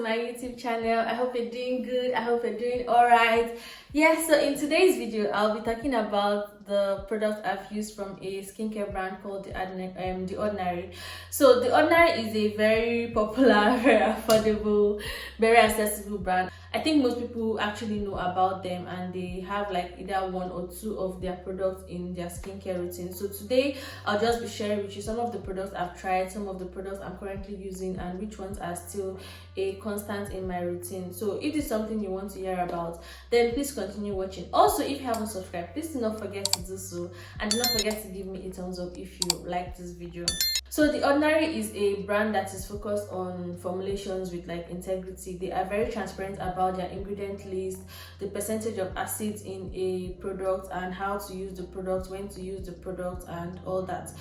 my YouTube channel. I hope you're doing good. I hope you're doing alright. Yeah, so in today's video I'll be talking about the product I've used from a skincare brand called The Ordinary. So The Ordinary is a very popular, very affordable, very accessible brand. I think most people actually know about them, and they have like either one or two of their products in their skincare routine. So today I'll just be sharing with you some of the products I've tried, some of the products I'm currently using, and which ones are still a constant in my routine. So if it's something you want to hear about, then please continue watching. Also, if you haven't subscribed, please do not forget to do so, and do not forget to give me a thumbs up if you like this video. So The Ordinary is a brand that is focused on formulations with like integrity. They are very transparent about their ingredient list, the percentage of acids in a product, and how to use the product, when to use the product, and all that.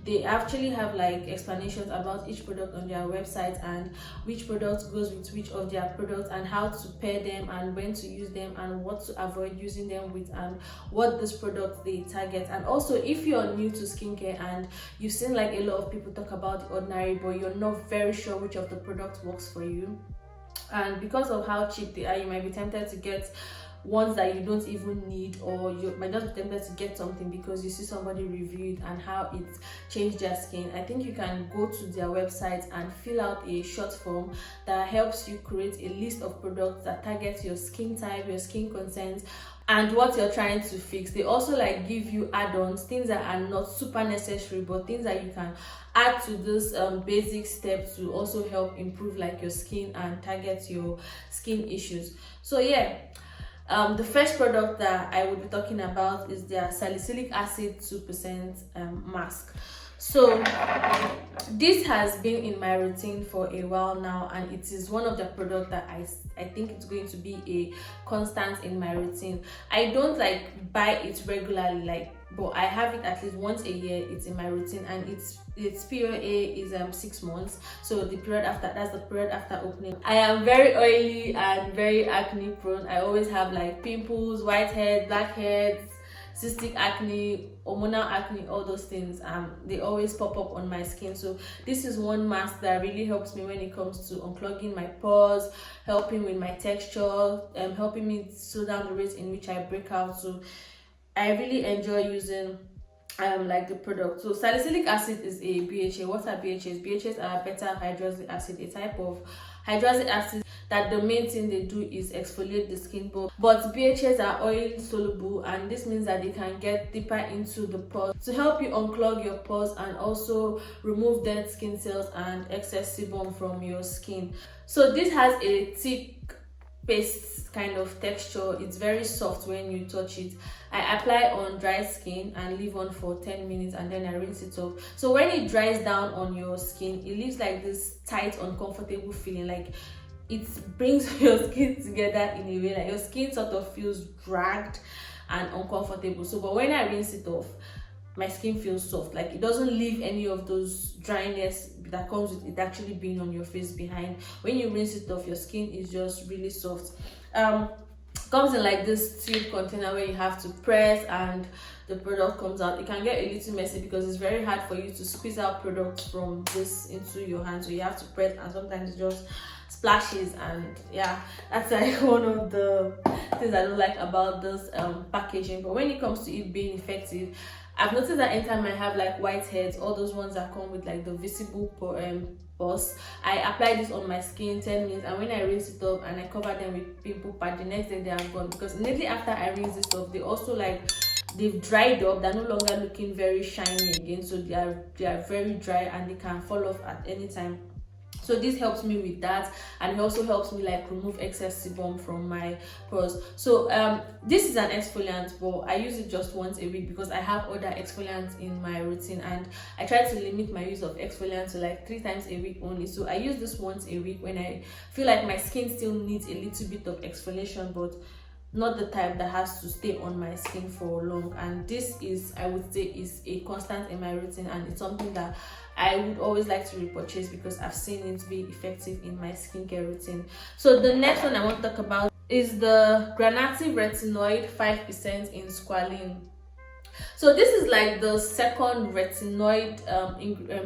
They actually have like explanations about each product on their website, and which product goes with which of their products, and how to pair them, and when to use them, and what to avoid using them with, and what this product they target. And also, if you're new to skincare and you've seen like a lot of people talk about The Ordinary, but you're not very sure which of the products works for you, and because of how cheap they are, you might be tempted to get ones that you don't even need, or you might just be tempted to get something because you see somebody review it and how it changed their skin. I think you can go to their website and fill out a short form that helps you create a list of products that target your skin type, your skin concerns, and what you're trying to fix. They also like give you add-ons, things that are not super necessary, but things that you can add to this basic step to also help improve like your skin and target your skin issues. So yeah, the first product that I will be talking about is their Salicylic Acid 2% Masque. So this has been in my routine for a while now, and it is one of the products that I think it's going to be a constant in my routine. I don't like buy it regularly, like, but I have it at least once a year. It's in my routine, and its period is 6 months. So the period after, that's the period after opening. I am very oily and very acne prone. I always have like pimples, whiteheads, blackheads, cystic acne, hormonal acne, all those things. They always pop up on my skin. So this is one mask that really helps me when it comes to unclogging my pores, helping with my texture, helping me slow down the rate in which I break out. So I really enjoy using like the product. So salicylic acid is a BHA. What are BHAs? BHAs are beta hydroxylic acid, a type of hydroxylic acid that the main thing they do is exfoliate the skin. But BHAs are oil soluble, and this means that they can get deeper into the pores to help you unclog your pores and also remove dead skin cells and excess sebum from your skin. So this has a thick paste kind of texture. It's very soft when you touch it. I apply on dry skin and leave on for 10 minutes, and then I rinse it off. So when it dries down on your skin, it leaves like this tight, uncomfortable feeling, like it brings your skin together in a way like your skin sort of feels dragged and uncomfortable. So but when I rinse it off, my skin feels soft, like it doesn't leave any of those dryness that comes with it actually being on your face behind. When you rinse it off, your skin is just really soft. Comes in like this tube container where you have to press and the product comes out. It can get a little messy because it's very hard for you to squeeze out products from this into your hand, so you have to press, and sometimes it just splashes. And yeah, that's like one of the things I don't like about this packaging. But when it comes to it being effective, I've noticed that anytime I have like whiteheads, all those ones that come with like the visible pores, I apply this on my skin 10 minutes, and when I rinse it off and I cover them with pimple pad, the next day they are gone. Because immediately after I rinse this off, they also like they've dried up, they're no longer looking very shiny again, so they are very dry and they can fall off at any time. So this helps me with that, and it also helps me like remove excess sebum from my pores. So this is an exfoliant, but I use it just once a week because I have other exfoliants in my routine, and I try to limit my use of exfoliant to like 3 times a week only. So I use this once a week when I feel like my skin still needs a little bit of exfoliation, but not the type that has to stay on my skin for long. And this is, I would say, is a constant in my routine, and it's something that I would always like to repurchase because I've seen it be effective in my skincare routine. So the next one I want to talk about is the Granactive Retinoid 5% In Squalene. So this is like the second retinoid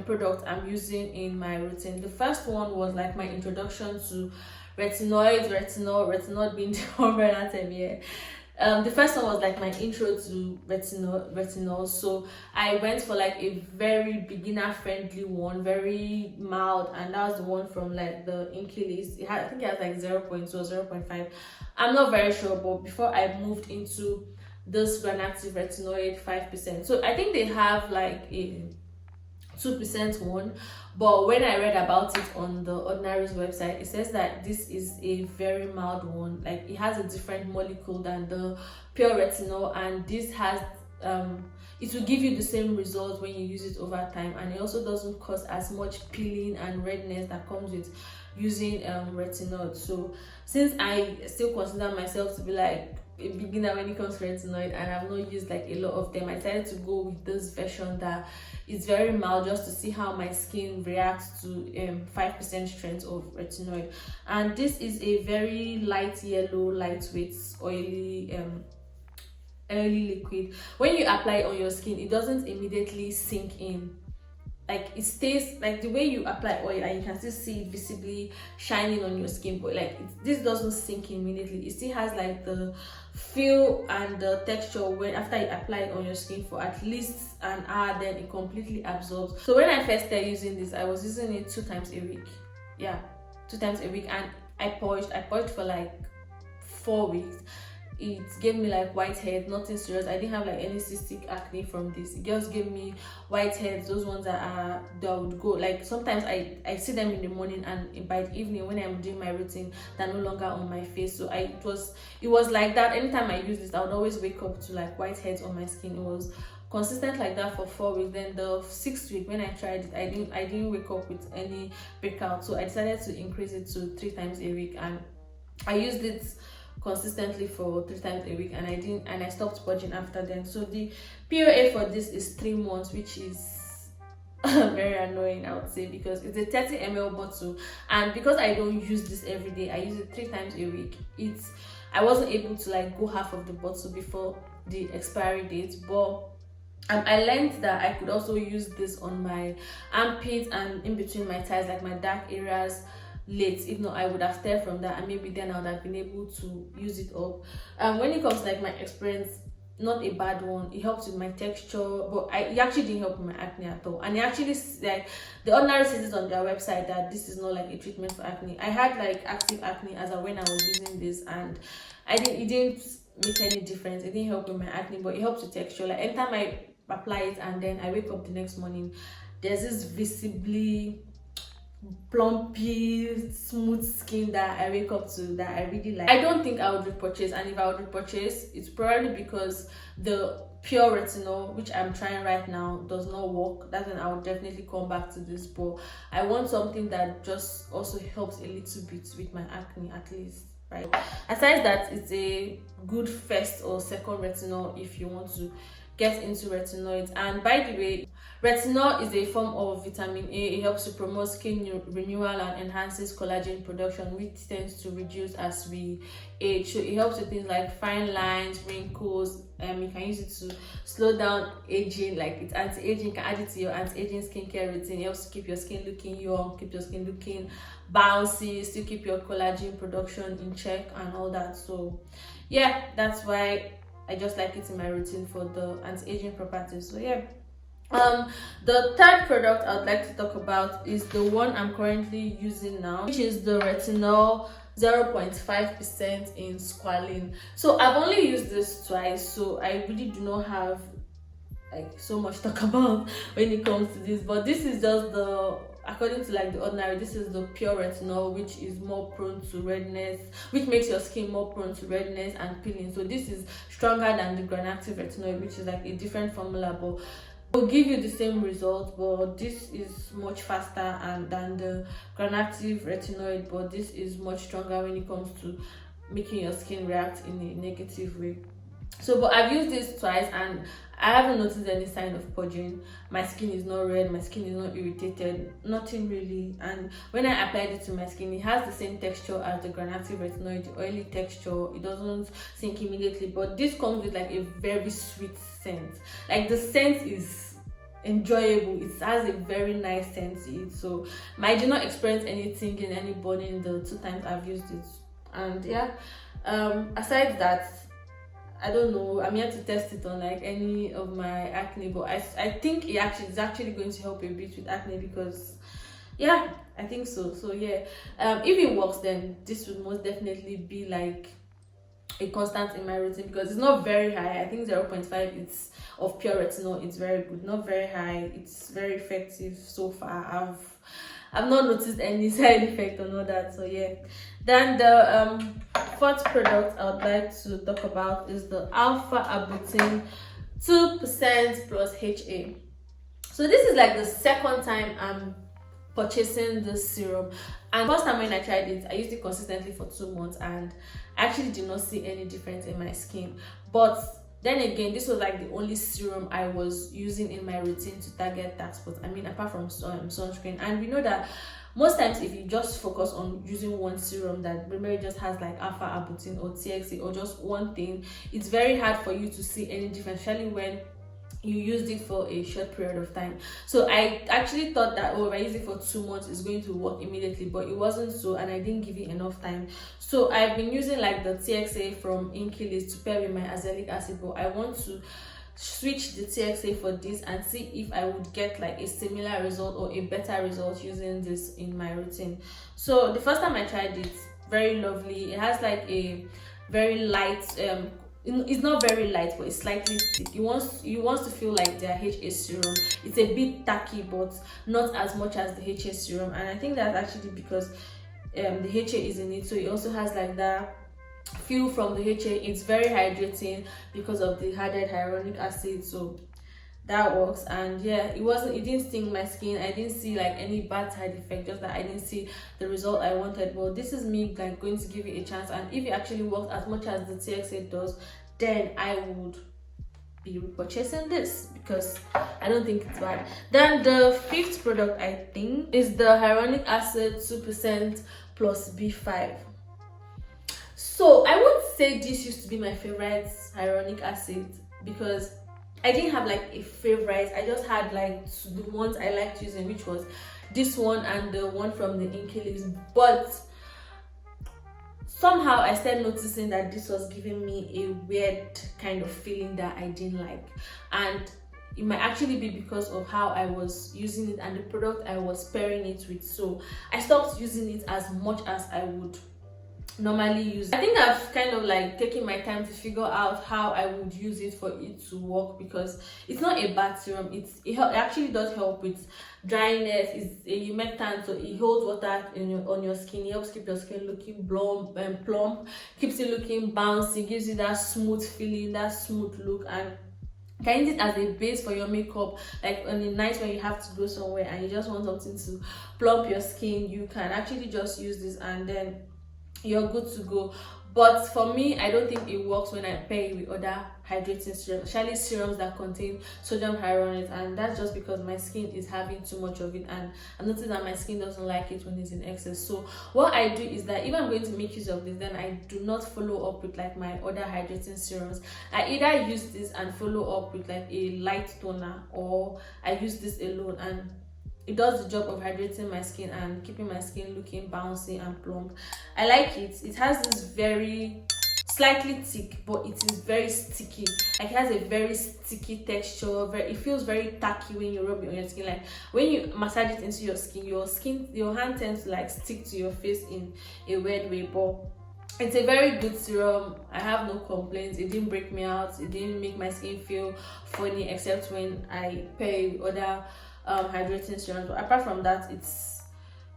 product I'm using in my routine. The first one was like my introduction to retinoid, retinol being the umbrella term here. The first one was like my intro to retinol. So I went for like a very beginner friendly one, very mild, and that was the one from like the Inky list. I think it has like 0.2 or 0.5. I'm not very sure, but before I moved into this Granactive Retinoid 5%. So I think they have like a 2% one, but when I read about it on the Ordinary's website, it says that this is a very mild one. Like it has a different molecule than the pure retinol, and this has it will give you the same result when you use it over time, and it also doesn't cause as much peeling and redness that comes with using retinol. So since I still consider myself to be like a beginner when it comes to retinoid, and I've not used like a lot of them, I decided to go with this version that is very mild, just to see how my skin reacts to 5% strength of retinoid. And this is a very light yellow, lightweight, oily liquid. When you apply it on your skin, it doesn't immediately sink in. Like it stays, like the way you apply oil and you can still see it visibly shining on your skin, but like this doesn't sink in immediately. It still has like the feel and the texture when after you apply it on your skin for at least an hour, then it completely absorbs. So when I first started using this, I was using it 2 times a week. Yeah, 2 times a week, and I purged for like 4 weeks. It gave me like whitehead, nothing serious. I didn't have like any cystic acne from this. It just gave me whiteheads, those ones that would go, like sometimes I see them in the morning, and by the evening when I'm doing my routine, they're no longer on my face. So it was like that. Anytime I use this, I would always wake up to like whiteheads on my skin. It was consistent like that for 4 weeks. Then the 6th week when I tried it, I didn't wake up with any breakout. So I decided to increase it to 3 times a week, and I used it consistently for 3 times a week, and I stopped purging after then. So the POA for this is 3 months, which is very annoying, I would say, because it's a 30 ml bottle, and because I don't use this every day, I use it 3 times a week. I wasn't able to like go half of the bottle before the expiry date, but I learned that I could also use this on my armpits and in between my thighs, like my dark areas, late. If not, I would have started from that, and maybe then I would have been able to use it up. When it comes to like my experience, not a bad one. It helps with my texture, but it actually didn't help with my acne at all. And it actually, like, the Ordinary says it on their website that this is not like a treatment for acne. I had like active acne as when I was using this, and it didn't make any difference. It didn't help with my acne, but it helps with texture. Like anytime I apply it and then I wake up the next morning, there's this visibly plumpy, smooth skin that I wake up to that I really like. I don't think I would repurchase, and if I would repurchase, it's probably because the pure retinol, which I'm trying right now, does not work. That's when I would definitely come back to this, but I want something that just also helps a little bit with my acne at least, right? Aside that, it's a good first or second retinol if you want to get into retinoids. And by the way, retinol is a form of vitamin A. It helps to promote skin renewal and enhances collagen production, which tends to reduce as we age. So it helps with things like fine lines, wrinkles. You can use it to slow down aging, like it's anti-aging. You can add it to your anti-aging skincare routine. It helps to keep your skin looking young, keep your skin looking bouncy, still keep your collagen production in check and all that. So yeah, that's why I just like it in my routine for the anti-aging properties. So yeah. The third product I would like to talk about is the one I'm currently using now, which is the Retinol 0.5% in Squalene. So I've only used this twice, so I really do not have like so much to talk about when it comes to this, but this is just according to like the Ordinary, this is the pure retinol, which is more prone to redness, which makes your skin more prone to redness and peeling. So this is stronger than the Granactive Retinoid, which is like a different formula, but will give you the same result. But this is much faster than the Granactive Retinoid, but this is much stronger when it comes to making your skin react in a negative way. So but I've used this twice and I haven't noticed any sign of purging. My skin is not red, my skin is not irritated, nothing really. And when I applied it to my skin, it has the same texture as the Granactive Retinoid, the oily texture. It doesn't sink immediately, but this comes with like a very sweet scent. Like the scent is enjoyable. It has a very nice scent to it, so I did not experience anything in any burning in the 2 times I've used it. And yeah, aside that, I don't know, I'm yet to test it on like any of my acne, but I think it's actually going to help a bit with acne, because yeah, I think so. So yeah, if it works, then this would most definitely be like a constant in my routine, because it's not very high. I think 0.5 it's of pure retinol. It's very good, not very high. It's very effective so far. I've not noticed any side effect or all that. So yeah. Then the fourth product I would like to talk about is the Alpha Arbutin 2% plus HA. So this is like the second time I'm purchasing this serum, and first time when I tried it, I used it consistently for 2 months and I actually did not see any difference in my skin. But then again, this was like the only serum I was using in my routine to target dark spots. I mean, apart from sunscreen. And we know that most times if you just focus on using one serum that primarily just has like alpha arbutin or TXA or just one thing, it's very hard for you to see any difference, especially when you used it for a short period of time. So I actually thought that, oh, if I use it for 2 months it's going to work immediately, but it wasn't so, and I didn't give it enough time. So I've been using like the TXA from In Squalene to pair with my azelaic acid, but I want to switch the TXA for this and see if I would get like a similar result or a better result using this in my routine. So the first time I tried it, very lovely. It has like a very light it's not very light, but it's slightly thick. You want to feel like their HA serum. It's a bit tacky, but not as much as the HA serum, and I think that's actually because the HA is in it, so it also has like that feel from the HA. It's very hydrating because of the added hyaluronic acid, so that works. And yeah, it didn't sting my skin. I didn't see like any bad side effect, just that I didn't see the result I wanted. Well, this is me like going to give it a chance, and if it actually works as much as the TXA does, then I would be repurchasing this, because I don't think it's bad. Then the fifth product I think is the Hyaluronic Acid 2% plus B5. So I would say this used to be my favorite hyaluronic acid, because I didn't have like a favorite. I just had like the ones I liked using, which was this one and the one from the In Squalene. But somehow I started noticing that this was giving me a weird kind of feeling that I didn't like, and it might actually be because of how I was using it and the product I was pairing it with. So I stopped using it as much as I would normally use it. I think I've kind of like taken my time to figure out how I would use it for it to work, because it's not a bad serum. It actually does help with dryness. It's a humectant, so it holds water on your skin. It helps keep your skin looking plump, keeps it looking bouncy, gives you that smooth feeling, that smooth look, and can use it as a base for your makeup. Like on the night when you have to go somewhere and you just want something to plump your skin, you can actually just use this and then you're good to go. But for me, I don't think it works when I pair it with other hydrating serums, especially serums that contain sodium hyaluronate, and that's just because my skin is having too much of it, and I noticed that my skin doesn't like it when it's in excess. So what I do is that if I'm going to make use of this, then I do not follow up with like my other hydrating serums. I either use this and follow up with like a light toner, or I use this alone, and it does the job of hydrating my skin and keeping my skin looking bouncy and plump. I like it. It has this very slightly thick, but it is very sticky. Like it has a very sticky texture. It feels very tacky when you rub it on your skin. Like when you massage it into your your hand tends to like stick to your face in a weird way. But it's a very good serum. I have no complaints. It didn't break me out. It didn't make my skin feel funny, except when I pair with other hydrating serums. But apart from that,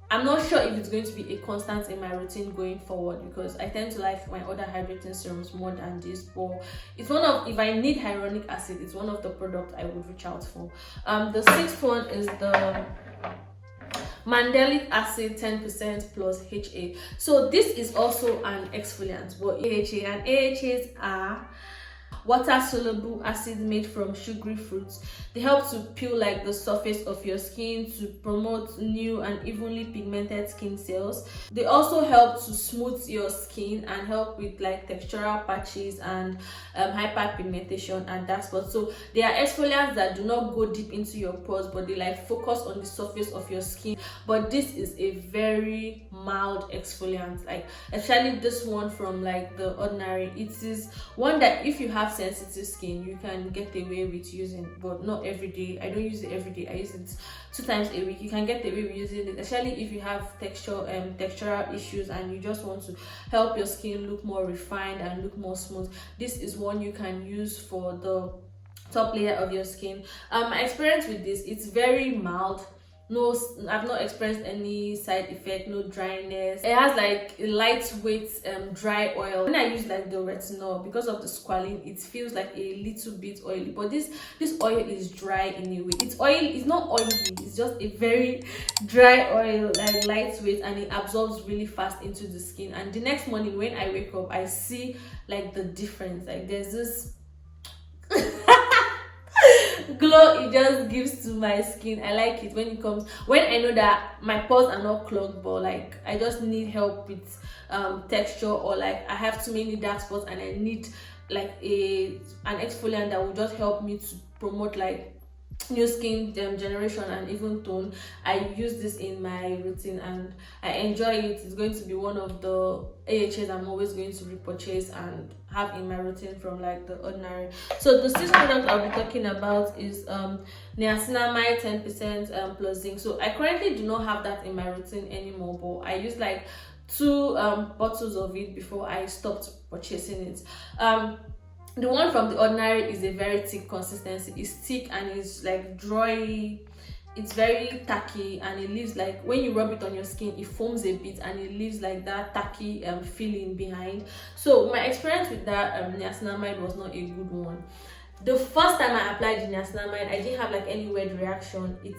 I'm not sure if it's going to be a constant in my routine going forward, because I tend to like my other hydrating serums more than this. But it's one of, if I need hyaluronic acid, it's one of the products I would reach out for. The sixth one is the Mandelic Acid 10% plus HA. So this is also an exfoliant, but AHA, and AHAs are water soluble acid made from sugary fruits. They help to peel like the surface of your skin to promote new and evenly pigmented skin cells. They also help to smooth your skin and help with like textural patches and hyperpigmentation and dark spots. So they are exfoliants that do not go deep into your pores, but they like focus on the surface of your skin. But this is a very mild exfoliant, like especially this one from like the Ordinary. It is one that if you have sensitive skin you can get away with using, but not every day. I don't use it every day. I use it 2 times a week. You can get away with using it, especially if you have textural issues and you just want to help your skin look more refined and look more smooth. This is one you can use for the top layer of your skin. My experience with this, it's very mild. No, I've not experienced any side effect, no dryness. It has like a lightweight dry oil. When I use like the retinol, because of the squalene, it feels like a little bit oily, but this oil is dry in a way. It's not oily, it's just a very dry oil, like lightweight, and it absorbs really fast into the skin. And the next morning when I wake up, I see like the difference. Like there's this glow it just gives to my skin. I like it when I know that my pores are not clogged, but like I just need help with texture, or like I have too many dark spots and I need like an exfoliant that will just help me to promote like new skin generation and even tone. I use this in my routine and I enjoy it. It's going to be one of the AHAs I'm always going to repurchase and have in my routine from like the Ordinary. So the 6 products I'll be talking about is niacinamide 10% plus zinc. So I currently do not have that in my routine anymore, but I use like 2 bottles of it before I stopped purchasing it. The one from the Ordinary is a very thick consistency. It's thick and it's like dry. It's very tacky and it leaves like when you rub it on your skin, it foams a bit and it leaves like that tacky feeling behind. So my experience with that niacinamide was not a good one. The first time I applied the niacinamide, I didn't have like any weird reaction. It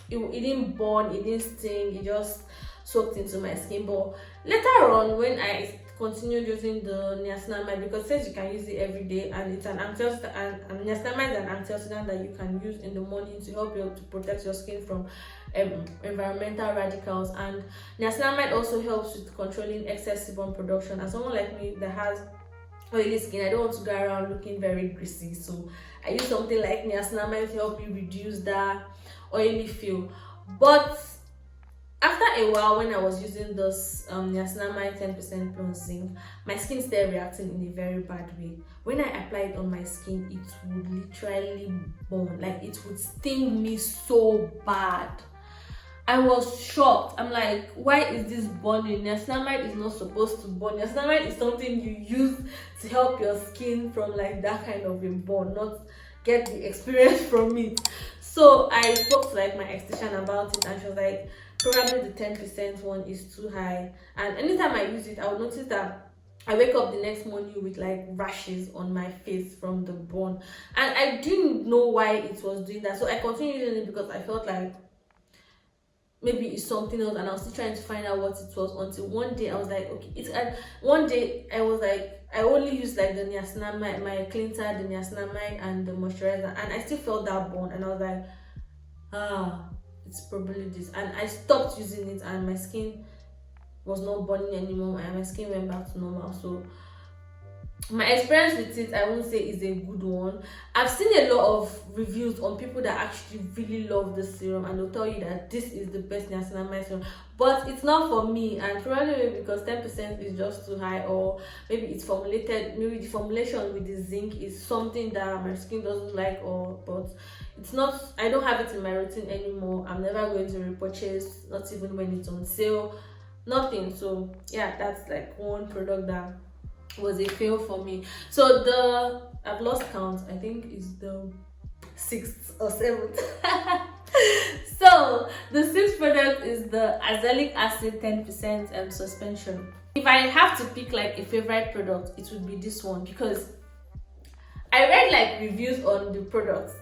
didn't burn, it didn't sting, it just soaked into my skin. But later on, when I continued using the niacinamide, because it says you can use it every day and it's an antioxidant, and niacinamide is an antioxidant that you can use in the morning to help you to protect your skin from environmental radicals. And niacinamide also helps with controlling excess sebum production. As someone like me that has oily skin, I don't want to go around looking very greasy, so I use something like niacinamide to help me reduce that oily feel. But after a while, when I was using this niacinamide 10% plus zinc, my skin started reacting in a very bad way. When I applied on my skin, it would literally burn, like it would sting me so bad. I was shocked. I'm like, why is this burning? Niacinamide is not supposed to burn. Niacinamide is something you use to help your skin from like that kind of a burn, not get the experience from it. So I spoke to like my esthetician about it and she was like, probably the 10% one is too high. And anytime I use it, I would notice that I wake up the next morning with like rashes on my face from the burn. And I didn't know why it was doing that. So I continued using it because I felt like maybe it's something else, and I was still trying to find out what it was, until one day I was like, okay, one day I was like, I only used like the niacinamide, my cleanser, the niacinamide and the moisturizer, and I still felt that burn, and I was like, it's probably this. And I stopped using it and my skin was not burning anymore and my skin went back to normal. So my experience with it, I won't say is a good one. I've seen a lot of reviews on people that actually really love this serum and they'll tell you that this is the best niacinamide serum, but it's not for me, and probably because 10% is just too high, or maybe it's formulated, maybe the formulation with the zinc is something that my skin doesn't like, but it's not, I don't have it in my routine anymore. I'm never going to repurchase, not even when it's on sale, nothing. So yeah, that's like one product that was a fail for me. So I've lost count, I think it's the 6th or 7th. So the 6th product is the Azelaic Acid 10% suspension. If I have to pick like a favorite product, it would be this one, because I read like reviews on the product.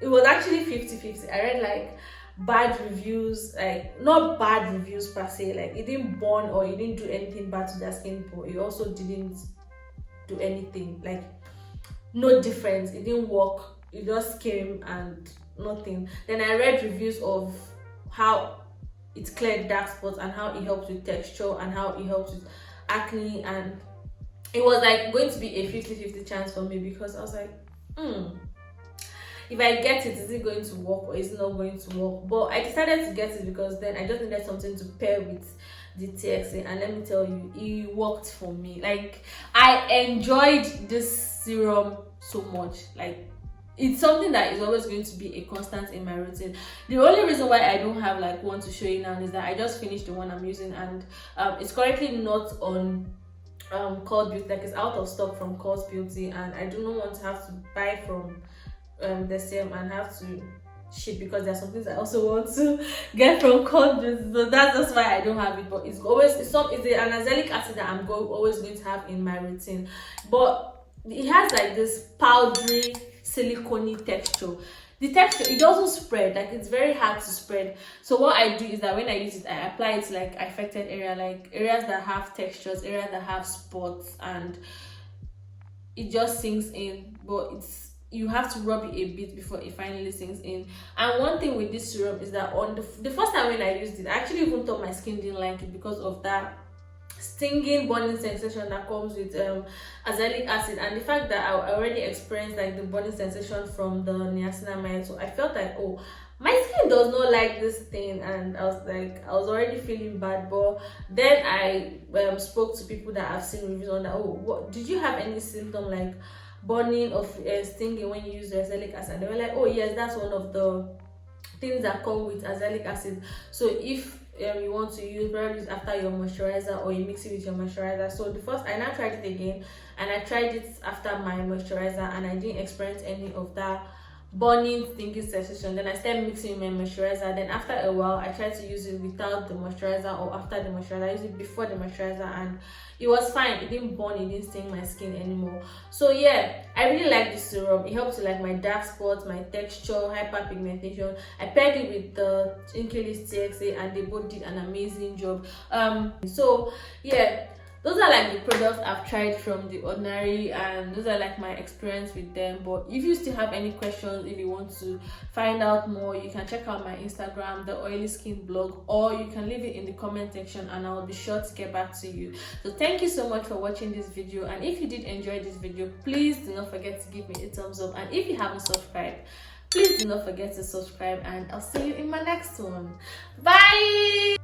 It was actually 50-50. I read like bad reviews, like not bad reviews per se, like it didn't burn or it didn't do anything bad to their skin, but it also didn't do anything, like no difference. It didn't work. It just came and nothing. Then I read reviews of how it cleared dark spots and how it helps with texture and how it helps with acne, and it was like going to be a 50-50 chance for me, because I was like, if I get it, is it going to work or is it not going to work? But I decided to get it because then I just needed something to pair with the TXA, and let me tell you, it worked for me. Like, I enjoyed this serum so much. Like, it's something that is always going to be a constant in my routine. The only reason why I don't have like one to show you now is that I just finished the one I'm using, and it's currently not on Cult Beauty. Like, it's out of stock from Cult Beauty, and I do not want to have to buy from the same and have to ship, because there's some things I also want to get from Cult Beauty. So that's just why I don't have it. But it's always it's an Azelaic acid that I'm always going to have in my routine. But it has like this powdery silicone texture. The texture, it doesn't spread, like it's very hard to spread. So what I do is that when I use it, I apply it to like affected area, like areas that have textures, areas that have spots, and it just sinks in. But you have to rub it a bit before it finally sinks in. And one thing with this serum is that on the first time when I used it, I actually even thought my skin didn't like it because of that stinging burning sensation that comes with azelaic acid, and the fact that I already experienced like the burning sensation from the niacinamide. So I felt like, oh, my skin does not like this thing, and I was already feeling bad. But then I spoke to people that have seen reviews on that. Oh, what did you have any symptom like burning or stinging when you use the azelaic acid? They were like, oh yes, that's one of the things that come with azelaic acid. So if you want to use, probably use after your moisturizer, or you mix it with your moisturizer. So I now tried it again, and I tried it after my moisturizer, and I didn't experience any of that burning stinging sensation. Then I started mixing with my moisturizer. Then after a while, I tried to use it without the moisturizer or after the moisturizer. I used it before the moisturizer, and it was fine. It didn't burn, it didn't sting my skin anymore. So yeah, I really like this serum. It helps with like my dark spots, my texture, hyperpigmentation. I paired it with the Increlist TXA, and they both did an amazing job. So yeah, those are like the products I've tried from The Ordinary, and those are like my experience with them. But if you still have any questions, if you want to find out more, you can check out my Instagram, the Oily Skin blog, or you can leave it in the comment section and I'll be sure to get back to you. So thank you so much for watching this video, and if you did enjoy this video, please do not forget to give me a thumbs up, and if you haven't subscribed, please do not forget to subscribe, and I'll see you in my next one. Bye.